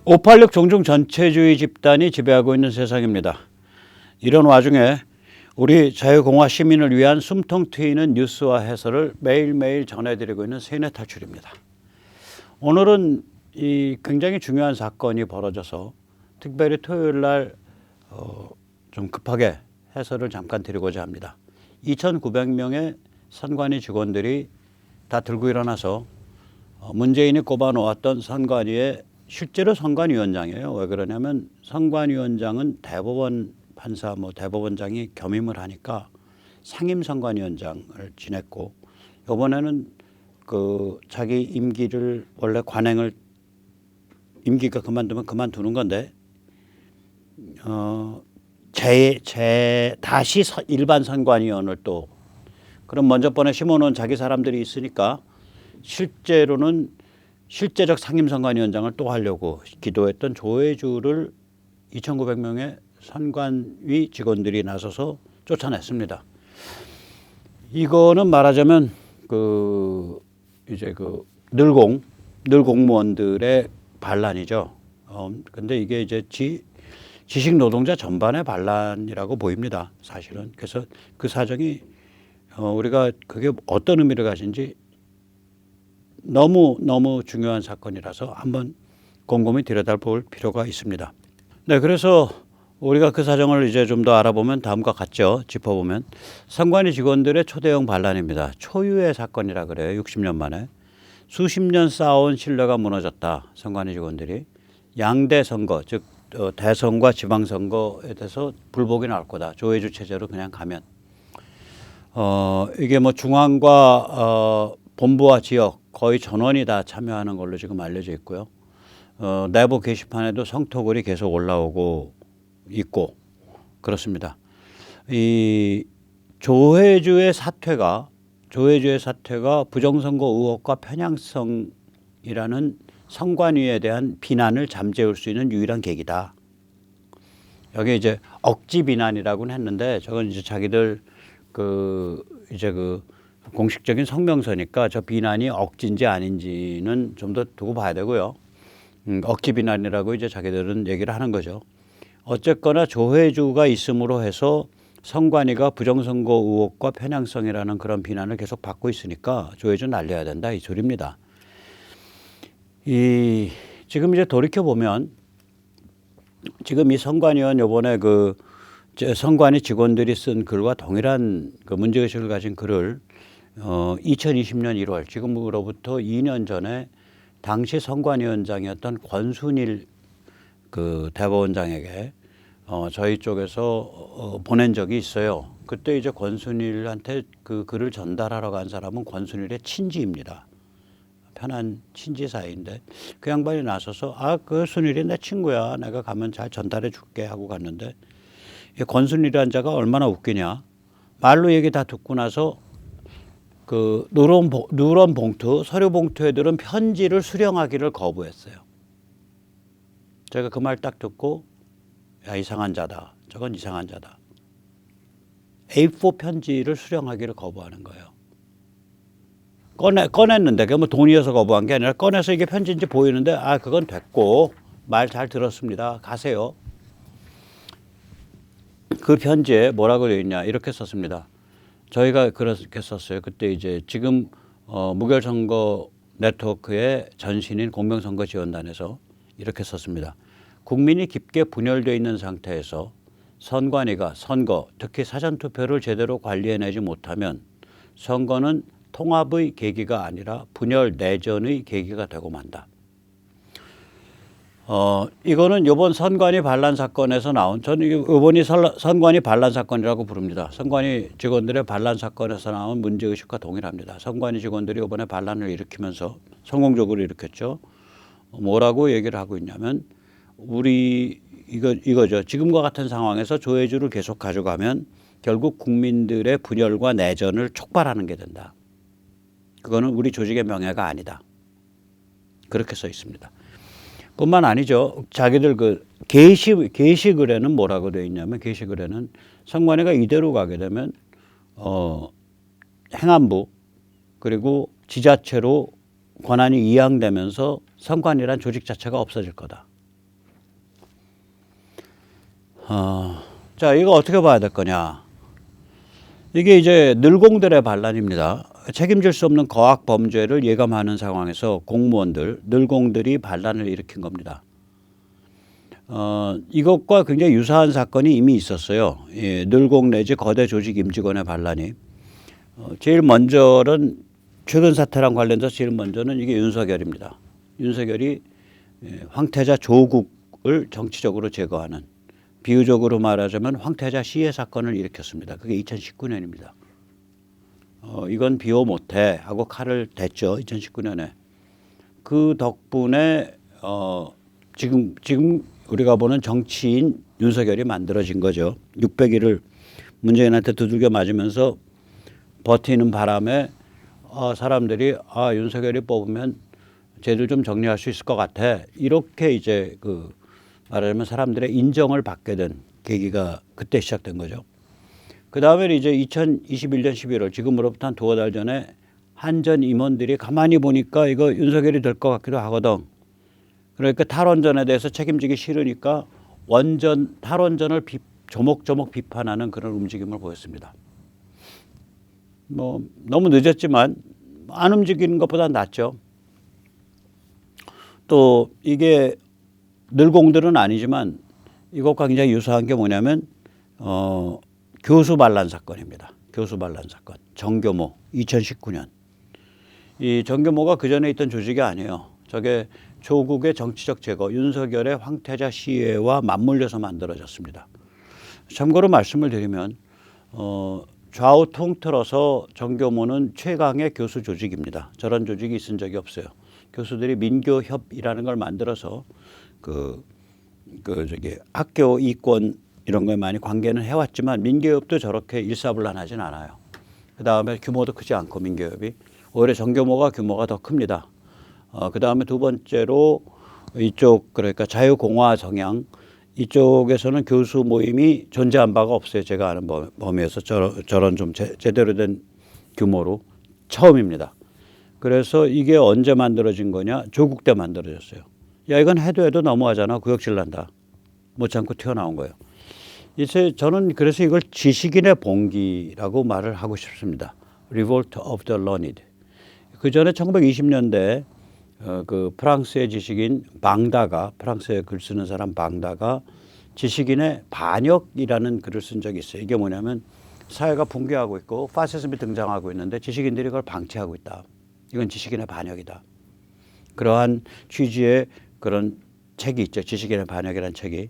586 종중 전체주의 집단이 지배하고 있는 세상입니다. 이런 와중에 우리 자유공화 시민을 위한 숨통 트이는 뉴스와 해설을 매일매일 전해드리고 있는 세뇌 탈출입니다. 오늘은 이 굉장히 중요한 사건이 벌어져서 특별히 토요일 날 좀 급하게 해설을 잠깐 드리고자 합니다. 2,900명의 선관위 직원들이 다 들고 일어나서 문재인이 꼽아놓았던 선관위의 실제로 선관위원장이에요. 왜 그러냐면 선관위원장은 대법원 판사, 대법원장이 겸임을 하니까 상임선관위원장을 지냈고 이번에는 그 자기 임기를 원래 관행을 임기가 그만두면 그만두는 건데 다시 일반 선관위원을 또 그럼 먼저 번에 심어놓은 자기 사람들이 있으니까 실제로는 실제적 상임선관위원장을 또 하려고 기도했던 조혜주를 2,900명의 선관위 직원들이 나서서 쫓아냈습니다. 이거는 말하자면 늘 공무원들의 반란이죠. 근데 이게 이제 지식 노동자 전반의 반란이라고 보입니다. 사실은. 그래서 그 사정이 우리가 그게 어떤 의미를 가진지 너무 중요한 사건이라서 한번 곰곰이 들여다볼 필요가 있습니다. 네, 그래서 우리가 그 사정을 이제 좀 더 알아보면 다음과 같죠. 짚어보면 선관위 직원들의 초대형 반란입니다. 초유의 사건이라 그래요. 60년 만에. 수십 년 쌓아온 신뢰가 무너졌다. 선관위 직원들이. 양대 선거, 즉 대선과 지방선거에 대해서 불복이 나올 거다. 조혜주 체제로 그냥 가면. 이게 중앙과 본부와 지역 거의 전원이 다 참여하는 걸로 지금 알려져 있고요. 내부 게시판에도 성토글이 계속 올라오고 있고 그렇습니다. 이 조혜주의 사퇴가 부정선거 의혹과 편향성이라는 선관위에 대한 비난을 잠재울 수 있는 유일한 계기다. 여기 이제 억지 비난이라고는 했는데 저건 이제 자기들 공식적인 성명서니까 저 비난이 억지인지 아닌지는 좀 더 두고 봐야 되고요. 억지 비난이라고 이제 자기들은 얘기를 하는 거죠. 어쨌거나 조혜주가 있음으로 해서 선관위가 부정선거 의혹과 편향성이라는 그런 비난을 계속 받고 있으니까 조혜주 날려야 된다 이 소리입니다. 지금 이제 돌이켜 보면 지금 이 선관위원 요번에 선관위 직원들이 쓴 글과 동일한 문제의식을 가진 글을 2020년 1월 지금으로부터 2년 전에 당시 선관위원장이었던 권순일 대법원장에게 저희 쪽에서 보낸 적이 있어요. 그때 이제 권순일한테 그 글을 전달하러 간 사람은 권순일의 친지입니다. 편한 친지 사이인데 그 양반이 나서서 그 순일이 내 친구야. 내가 가면 잘 전달해 줄게 하고 갔는데 이 권순일이라는 자가 얼마나 웃기냐. 말로 얘기 다 듣고 나서 누런 봉투, 서류 봉투에 들은 편지를 수령하기를 거부했어요. 제가 그 말 딱 듣고 야 이상한 자다. 저건 이상한 자다. A4 편지를 수령하기를 거부하는 거예요. 꺼냈는데 그게 돈이어서 거부한 게 아니라 꺼내서 이게 편지인지 보이는데 그건 됐고 말 잘 들었습니다. 가세요. 그 편지에 뭐라고 되어 있냐 이렇게 썼습니다. 저희가 그렇게 썼어요. 그때 이제 지금 무결선거 네트워크의 전신인 공명선거지원단에서 이렇게 썼습니다. 국민이 깊게 분열되어 있는 상태에서 선관위가 선거, 특히 사전투표를 제대로 관리해내지 못하면 선거는 통합의 계기가 아니라 분열 내전의 계기가 되고 만다. 이거는 이번 선관위 반란 사건에서 나온 저는 이번이 선관위 반란 사건이라고 부릅니다. 선관위 직원들의 반란 사건에서 나온 문제의식과 동일합니다. 선관위 직원들이 이번에 반란을 일으키면서 성공적으로 일으켰죠. 뭐라고 얘기를 하고 있냐면 이거죠. 지금과 같은 상황에서 조혜주를 계속 가져가면 결국 국민들의 분열과 내전을 촉발하는 게 된다. 그거는 우리 조직의 명예가 아니다. 그렇게 써 있습니다. 뿐만 아니죠. 자기들 게시글에는 뭐라고 되어 있냐면 게시글에는 선관위가 이대로 가게 되면 행안부 그리고 지자체로 권한이 이양되면서 선관위란 조직 자체가 없어질 거다. 자, 이거 어떻게 봐야 될 거냐? 이게 이제 늘공들의 반란입니다. 책임질 수 없는 거악 범죄를 예감하는 상황에서 공무원들, 늘공들이 반란을 일으킨 겁니다. 이것과 굉장히 유사한 사건이 이미 있었어요. 예, 늘공 내지 거대 조직 임직원의 반란이. 제일 먼저는 최근 사태랑 관련돼서 제일 먼저는 이게 윤석열입니다. 윤석열이 황태자 조국을 정치적으로 제거하는, 비유적으로 말하자면 황태자 시해 사건을 일으켰습니다. 그게 2019년입니다. 이건 비호 못해 하고 칼을 댔죠. 2019년에. 그 덕분에 지금 우리가 보는 정치인 윤석열이 만들어진 거죠. 600일을 문재인한테 두들겨 맞으면서 버티는 바람에 사람들이 윤석열이 뽑으면 쟤들 좀 정리할 수 있을 것 같아. 이렇게 이제 말하자면 사람들의 인정을 받게 된 계기가 그때 시작된 거죠. 그 다음에 이제 2021년 11월 지금으로부터 한 두어 달 전에 한전 임원들이 가만히 보니까 이거 윤석열이 될 것 같기도 하거든. 그러니까 탈원전에 대해서 책임지기 싫으니까 탈원전을 조목조목 비판하는 그런 움직임을 보였습니다. 뭐 너무 늦었지만 안 움직이는 것보다 낫죠. 또 이게 늘공들은 아니지만 이것과 굉장히 유사한 게 뭐냐면 교수 반란 사건입니다. 교수 반란 사건. 정교모 2019년. 이 정교모가 그 전에 있던 조직이 아니에요. 저게 조국의 정치적 제거, 윤석열의 황태자 시해와 맞물려서 만들어졌습니다. 참고로 말씀을 드리면 좌우 통틀어서 정교모는 최강의 교수 조직입니다. 저런 조직이 있은 적이 없어요. 교수들이 민교협이라는 걸 만들어서 학교 이권 이런 거에 많이 관계는 해왔지만 민교협도 저렇게 일사불란하진 않아요. 그 다음에 규모도 크지 않고 민교협이 오히려 정교모가 규모가 더 큽니다. 그 다음에 두 번째로 이쪽 그러니까 자유공화 성향 이쪽에서는 교수 모임이 존재한 바가 없어요. 제가 아는 범위에서 저런 좀 제대로 된 규모로 처음입니다. 그래서 이게 언제 만들어진 거냐? 조국 때 만들어졌어요. 야 이건 해도 너무하잖아. 구역질 난다. 못 참고 튀어나온 거예요. 이제 저는 그래서 이걸 지식인의 봉기라고 말을 하고 싶습니다. Revolt of the Learned. 그 전에 1920년대 그 프랑스의 지식인 방다가 프랑스에 글 쓰는 사람 방다가 지식인의 반역이라는 글을 쓴 적이 있어요. 이게 뭐냐면 사회가 붕괴하고 있고 파시즘이 등장하고 있는데 지식인들이 그걸 방치하고 있다. 이건 지식인의 반역이다. 그러한 취지의 그런 책이 있죠. 지식인의 반역이라는 책이.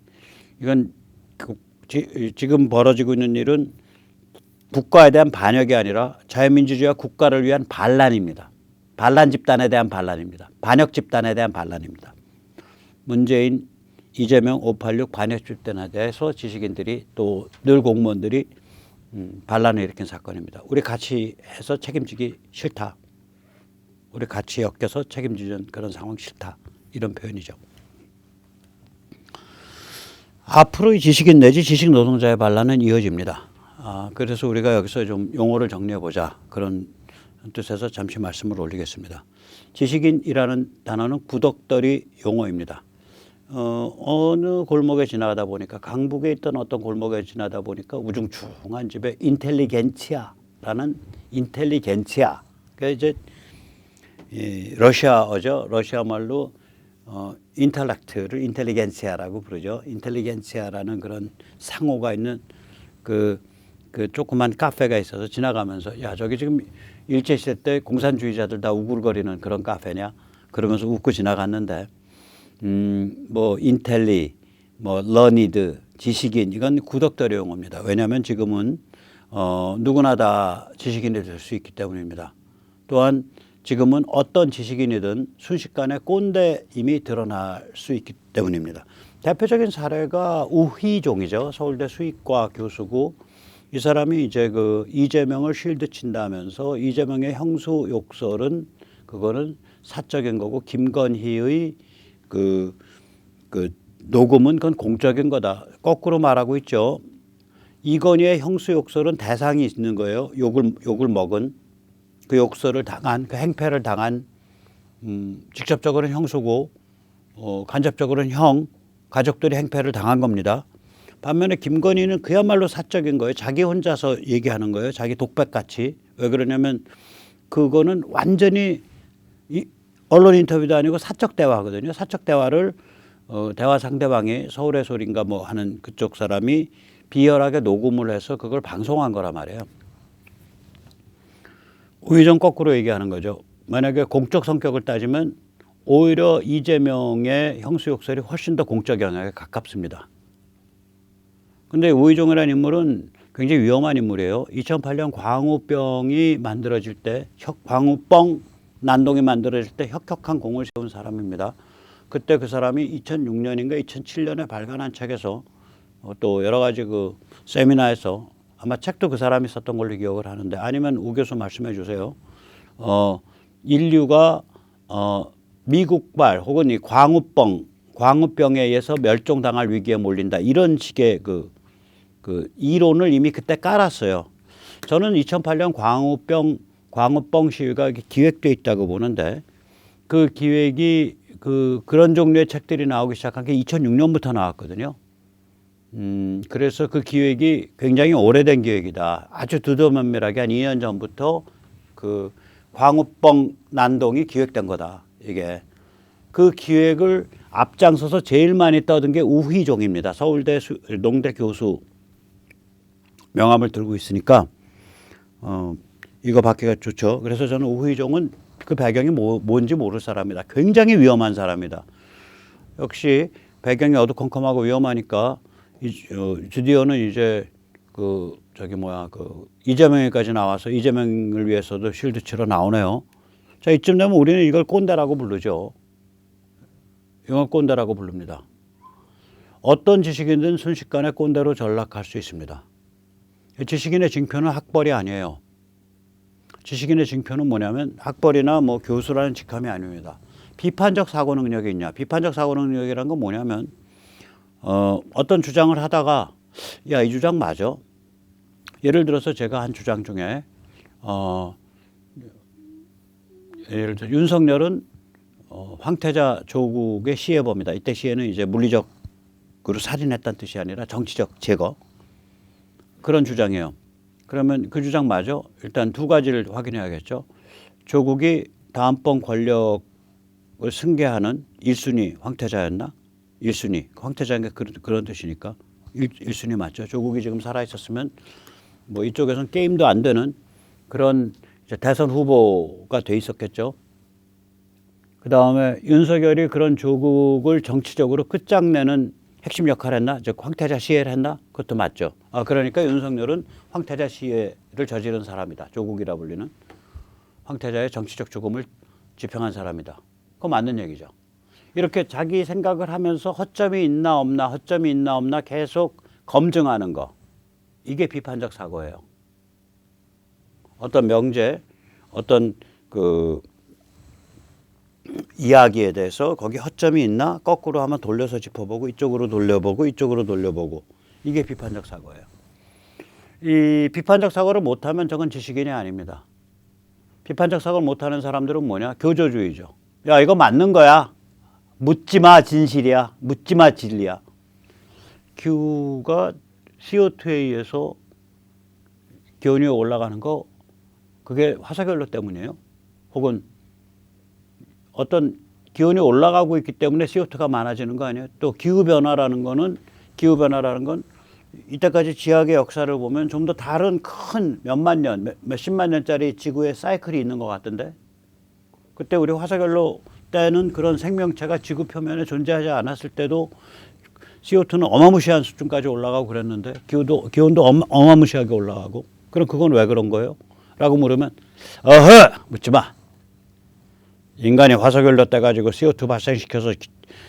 이건 지금 벌어지고 있는 일은 국가에 대한 반역이 아니라 자유민주주의와 국가를 위한 반란입니다. 반란 집단에 대한 반란입니다. 반역 집단에 대한 반란입니다. 문재인, 이재명, 586 반역 집단에 대해서 지식인들이 또 늘 공무원들이 반란을 일으킨 사건입니다. 우리 같이 해서 책임지기 싫다. 우리 같이 엮여서 책임지는 그런 상황 싫다. 이런 표현이죠. 앞으로 지식인 내지 지식 노동자의 반란은 이어집니다. 그래서 우리가 여기서 좀 용어를 정리해 보자. 그런 뜻에서 잠시 말씀을 올리겠습니다. 지식인이라는 단어는 구덕더리 용어입니다. 어느 골목에 지나가다 보니까 강북에 있던 어떤 골목에 지나다 보니까 우중충한 집에 인텔리겐치아라는 인텔리겐치아. 그러니까 이제 러시아어죠. 러시아 말로 인텔렉트를 인텔리겐치아라고 부르죠. 인텔리겐치아라는 그런 상호가 있는 그 조그만 카페가 있어서 지나가면서 야 저기 지금 일제시대 때 공산주의자들 다 우글거리는 그런 카페냐 그러면서 웃고 지나갔는데 뭐 인텔리 뭐 러니드 지식인 이건 구덕더리 용어입니다. 왜냐하면 지금은 누구나 다 지식인이 될 수 있기 때문입니다. 또한 지금은 어떤 지식인이든 순식간에 꼰대임이 드러날 수 있기 때문입니다. 대표적인 사례가 우희종이죠. 서울대 수의과 교수고 이 사람이 이제 그 이재명을 쉴드 친다면서 이재명의 형수 욕설은 그거는 사적인 거고 김건희의 그 녹음은 그건 공적인 거다. 거꾸로 말하고 있죠. 이건희의 형수 욕설은 대상이 있는 거예요. 욕을 먹은 그 욕설을 당한 그 행패를 당한 직접적으로는 형수고 간접적으로는 형 가족들이 행패를 당한 겁니다. 반면에 김건희는 그야말로 사적인 거예요. 자기 혼자서 얘기하는 거예요. 자기 독백같이. 왜 그러냐면 그거는 완전히 언론 인터뷰도 아니고 사적 대화거든요. 사적 대화를 대화 상대방이 서울의 소리인가 뭐 하는 그쪽 사람이 비열하게 녹음을 해서 그걸 방송한 거란 말이에요. 우의정 거꾸로 얘기하는 거죠. 만약에 공적 성격을 따지면 오히려 이재명의 형수욕설이 훨씬 더 공적 영역에 가깝습니다. 근데 우의정이라는 인물은 굉장히 위험한 인물이에요. 2008년 광우병이 만들어질 때, 광우병 난동이 만들어질 때 혁혁한 공을 세운 사람입니다. 그때 그 사람이 2006년인가 2007년에 발간한 책에서 또 여러 가지 그 세미나에서 아마 책도 그 사람이 썼던 걸로 기억을 하는데 아니면 우 교수 말씀해 주세요. 인류가 미국발 혹은 이 광우병에 의해서 멸종당할 위기에 몰린다. 이런 식의 그 이론을 이미 그때 깔았어요. 저는 2008년 광우병 시위가 기획돼 있다고 보는데 그 기획이 그런 종류의 책들이 나오기 시작한 게 2006년부터 나왔거든요. 그래서 그 기획이 굉장히 오래된 기획이다. 아주 두루면밀하게 한 2년 전부터 그 광우병 난동이 기획된 거다. 이게 그 기획을 앞장서서 제일 많이 떠든 게 우희종입니다. 서울대 농대 교수 명함을 들고 있으니까 이거 받기가 좋죠. 그래서 저는 우희종은 그 배경이 뭔지 모를 사람이다. 굉장히 위험한 사람이다. 역시 배경이 어두컴컴하고 위험하니까 드디어는 이제 이재명이까지 나와서 이재명을 위해서도 실드 치러 나오네요. 자, 이쯤 되면 우리는 이걸 꼰대라고 부르죠. 이걸 꼰대라고 부릅니다. 어떤 지식인든 순식간에 꼰대로 전락할 수 있습니다. 지식인의 징표는 학벌이 아니에요. 지식인의 징표는 뭐냐면 학벌이나 뭐 교수라는 직함이 아닙니다. 비판적 사고 능력이 있냐. 비판적 사고 능력이란 건 뭐냐면 어떤 주장을 하다가 야, 이 주장 맞아. 예를 들어서 제가 한 주장 중에 예를 들어 윤석열은 황태자 조국의 시해범이다. 이때 시해는 이제 물리적으로 살인했다는 뜻이 아니라 정치적 제거. 그런 주장이에요. 그러면 그 주장 맞아? 일단 두 가지를 확인해야겠죠. 조국이 다음번 권력을 승계하는 1순위 황태자였나? 1순위. 황태자인 게 그런 뜻이니까 1순위 맞죠. 조국이 지금 살아있었으면 뭐 이쪽에서는 게임도 안 되는 그런 이제 대선 후보가 돼 있었겠죠. 그 다음에 윤석열이 그런 조국을 정치적으로 끝장내는 핵심 역할을 했나? 즉 황태자 시해를 했나? 그것도 맞죠. 그러니까 윤석열은 황태자 시해를 저지른 사람이다. 조국이라 불리는 황태자의 정치적 죽음을 집행한 사람이다. 그거 맞는 얘기죠. 이렇게 자기 생각을 하면서 허점이 있나 없나 계속 검증하는 거. 이게 비판적 사고예요. 어떤 명제, 어떤 이야기에 대해서 거기 허점이 있나 거꾸로 한번 돌려서 짚어보고 이쪽으로 돌려보고 이쪽으로 돌려보고 이게 비판적 사고예요. 이 비판적 사고를 못하면 저건 지식인이 아닙니다. 비판적 사고를 못하는 사람들은 뭐냐? 교조주의죠. 야, 이거 맞는 거야. 묻지마 진실이야. 묻지마 진리야. 기후가 CO2에 의해서 기온이 올라가는 거 그게 화석연료 때문이에요. 혹은 어떤 기온이 올라가고 있기 때문에 CO2가 많아지는 거 아니에요. 또 기후변화라는 건 이때까지 지학의 역사를 보면 좀 더 다른 큰 몇만 년, 몇십만 년짜리 지구의 사이클이 있는 것 같던데 그때 우리 화석연료 때는 그런 생명체가 지구 표면에 존재하지 않았을 때도 CO2는 어마무시한 수준까지 올라가고 그랬는데 기온도 어마무시하게 올라가고 그럼 그건 왜 그런 거예요? 라고 물으면 묻지 마. 인간이 화석연료 떼가지고 CO2 발생시켜서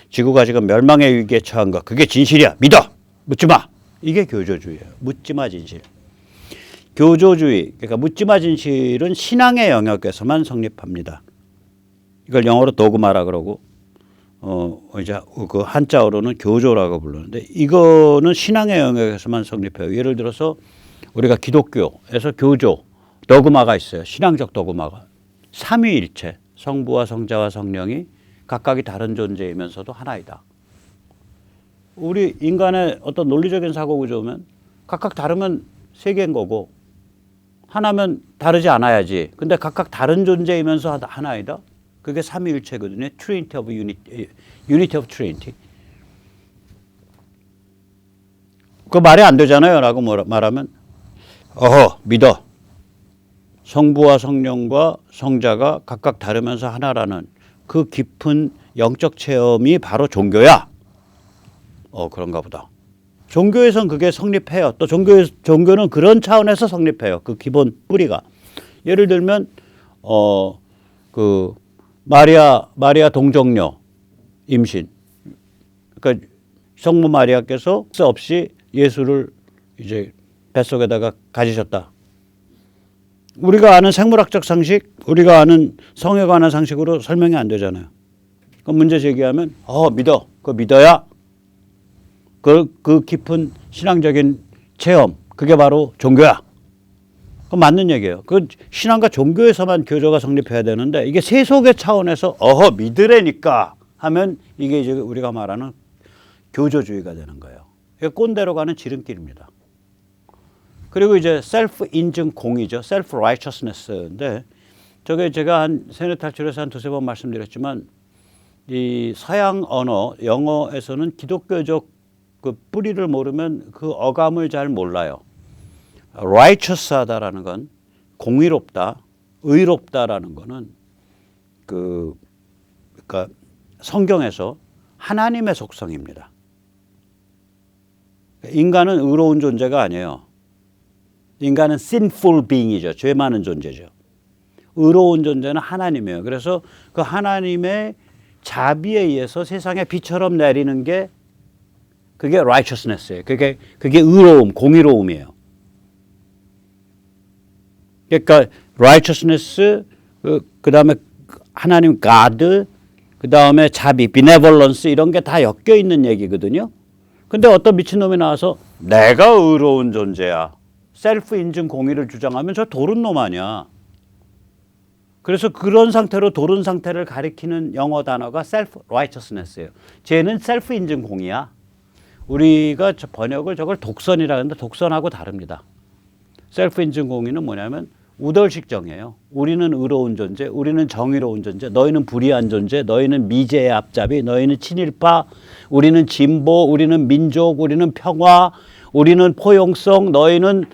지구가 지금 멸망의 위기에 처한 거 그게 진실이야. 믿어. 묻지 마. 이게 교조주의예요. 묻지 마 진실. 교조주의 그러니까 묻지 마 진실은 신앙의 영역에서만 성립합니다. 이걸 영어로 도그마라 그러고 이제 그 한자어로는 교조라고 부르는데 이거는 신앙의 영역에서만 성립해요. 예를 들어서 우리가 기독교에서 교조 도그마가 있어요. 신앙적 도그마가 삼위일체 성부와 성자와 성령이 각각이 다른 존재이면서도 하나이다. 우리 인간의 어떤 논리적인 사고 구조면 각각 다르면 세계인 거고 하나면 다르지 않아야지. 근데 각각 다른 존재이면서 하나이다. 그게 삼위일체거든요. Trinity of Unity, Unity of Trinity. 그 말이 안 되잖아요. 라고 말하면 믿어. 성부와 성령과 성자가 각각 다르면서 하나라는 그 깊은 영적 체험이 바로 종교야. 그런가 보다. 종교에선 그게 성립해요. 또 종교는 그런 차원에서 성립해요. 그 기본 뿌리가. 예를 들면 그 마리아 동정녀 임신. 그러니까 성모 마리아께서 없이 예수를 이제 뱃속에다가 가지셨다. 우리가 아는 생물학적 상식, 우리가 아는 성에 관한 상식으로 설명이 안 되잖아요. 그럼 문제 제기하면 믿어. 그거 믿어야 그 깊은 신앙적인 체험, 그게 바로 종교야. 그건 맞는 얘기예요. 그 신앙과 종교에서만 교조가 성립해야 되는데 이게 세속의 차원에서 믿으래니까 하면 이게 이제 우리가 말하는 교조주의가 되는 거예요. 이게 꼰대로 가는 지름길입니다. 그리고 이제 셀프 인증 공의죠. 셀프 라이처스네스인데 저게 제가 한 세뇌 탈출에서 한 두세 번 말씀드렸지만 이 서양 언어 영어에서는 기독교적 그 뿌리를 모르면 그 어감을 잘 몰라요. righteous하다라는 건 공의롭다, 의롭다라는 거는 그러니까 성경에서 하나님의 속성입니다. 인간은 의로운 존재가 아니에요. 인간은 sinful being이죠. 죄 많은 존재죠. 의로운 존재는 하나님이에요. 그래서 그 하나님의 자비에 의해서 세상에 비처럼 내리는 게 그게 righteousness예요. 그게 의로움, 공의로움이에요. 그러니까 righteousness, 그다음에 하나님 God, 그다음에 자비, benevolence 이런 게 다 엮여 있는 얘기거든요. 근데 어떤 미친놈이 나와서 내가 의로운 존재야. 셀프 인증 공의를 주장하면 저 도른 놈 아니야. 그래서 그런 상태로 도른 상태를 가리키는 영어 단어가 self righteousness예요. 쟤는 셀프 인증 공의야. 우리가 번역을 저걸 독선이라 하는데 독선하고 다릅니다. 셀프 인증 공의는 뭐냐면 우덜식정이에요. 우리는 의로운 존재, 우리는 정의로운 존재, 너희는 불의한 존재, 너희는 미제의 앞잡이, 너희는 친일파, 우리는 진보, 우리는 민족, 우리는 평화, 우리는 포용성, 너희는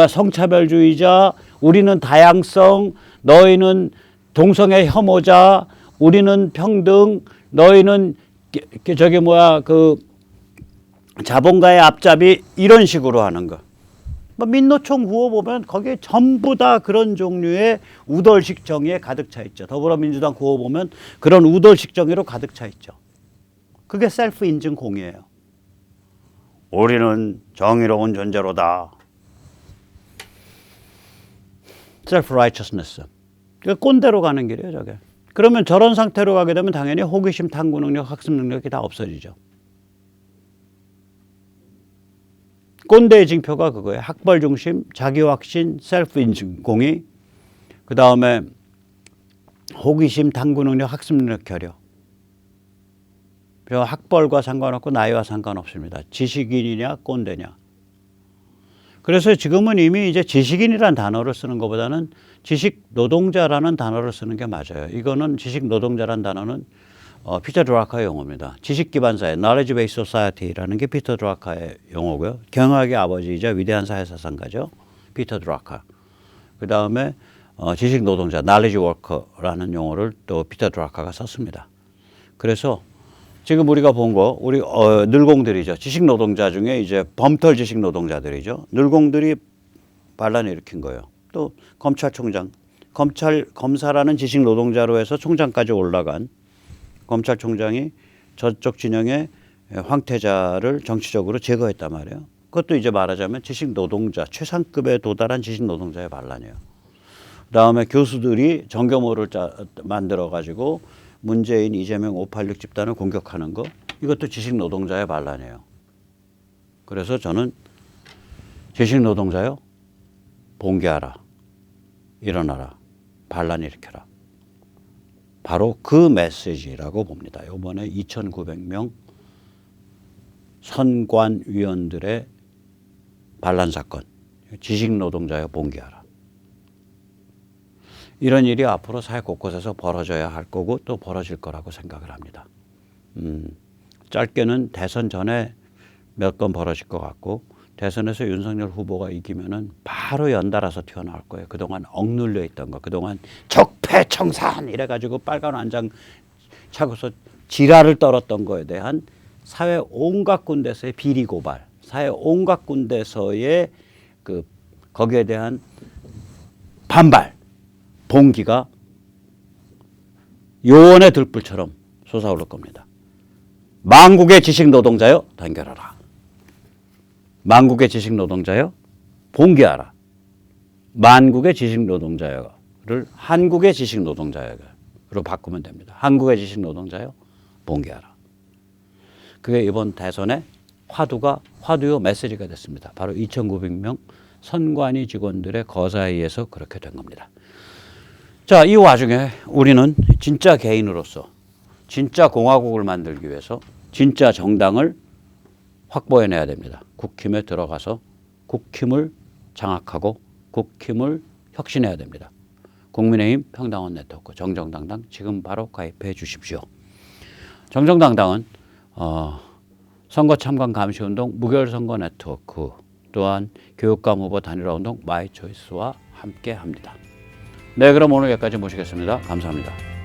성차별주의자, 우리는 다양성, 너희는 동성애 혐오자, 우리는 평등, 너희는 자본가의 앞잡이 이런 식으로 하는 거. 민노총 구호 보면 거기에 전부 다 그런 종류의 우덜식 정의에 가득 차 있죠. 더불어민주당 구호 보면 그런 우덜식 정의로 가득 차 있죠. 그게 셀프 인증 공의예요. 우리는 정의로운 존재로다. 셀프 라이처스네스. 꼰대로 가는 길이에요, 저게. 그러면 저런 상태로 가게 되면 당연히 호기심, 탐구 능력, 학습 능력이 다 없어지죠. 꼰대의 징표가 그거예요. 학벌 중심, 자기 확신, 셀프 인증 공의, 그 다음에 호기심, 탐구 능력, 학습 능력 결여. 학벌과 상관없고 나이와 상관없습니다. 지식인이냐 꼰대냐. 그래서 지금은 이미 이제 지식인이라는 단어를 쓰는 것보다는 지식 노동자라는 단어를 쓰는 게 맞아요. 이거는 지식 노동자라는 단어는 피터 드라카의 용어입니다. 지식 기반 사회, knowledge based society라는 게 피터 드라카의 용어고요. 경학의 아버지이자 위대한 사회사상가죠. 피터 드라카. 그 다음에 지식 노동자, knowledge worker라는 용어를 또 피터 드라카가 썼습니다. 그래서 지금 우리가 본 거, 우리 늘공들이죠. 지식 노동자 중에 이제 범털 지식 노동자들이죠. 늘공들이 반란을 일으킨 거예요. 또 검찰총장, 검사라는 지식 노동자로 해서 총장까지 올라간 검찰총장이 저쪽 진영의 황태자를 정치적으로 제거했단 말이에요. 그것도 이제 말하자면 지식 노동자, 최상급에 도달한 지식 노동자의 반란이에요. 그다음에 교수들이 정교모를 만들어 가지고 문재인, 이재명, 586 집단을 공격하는 거, 이것도 지식 노동자의 반란이에요. 그래서 저는 지식 노동자요, 봉기하라, 일어나라, 반란 일으켜라. 바로 그 메시지라고 봅니다. 이번에 2,900명 선관위원들의 반란 사건, 지식 노동자여 봉기하라. 이런 일이 앞으로 사회 곳곳에서 벌어져야 할 거고 또 벌어질 거라고 생각을 합니다. 짧게는 대선 전에 몇 건 벌어질 것 같고 대선에서 윤석열 후보가 이기면은 바로 연달아서 튀어나올 거예요. 그동안 억눌려 있던 거, 그동안 적폐청산 이래가지고 빨간 완장 차고서 지랄을 떨었던 거에 대한 사회 온갖 군데서의 비리 고발, 사회 온갖 군데서의 거기에 대한 반발, 봉기가 요원의 들불처럼 솟아오를 겁니다. 만국의 지식 노동자여 단결하라. 만국의 지식 노동자여 봉기하라. 만국의 지식 노동자여를 한국의 지식 노동자여로 바꾸면 됩니다. 한국의 지식 노동자여 봉기하라. 그게 이번 대선의 화두요 메시지가 됐습니다. 바로 2,900명 선관위 직원들의 거사에 의해서 그렇게 된 겁니다. 자, 이 와중에 우리는 진짜 개인으로서 진짜 공화국을 만들기 위해서 진짜 정당을 확보해내야 됩니다. 국힘에 들어가서 국힘을 장악하고 국힘을 혁신해야 됩니다. 국민의힘 평당원 네트워크 정정당당 지금 바로 가입해 주십시오. 정정당당은 선거 참관 감시운동 무결선거 네트워크 또한 교육감 후보 단일화운동 마이초이스와 함께합니다. 네, 그럼 오늘 여기까지 모시겠습니다. 감사합니다.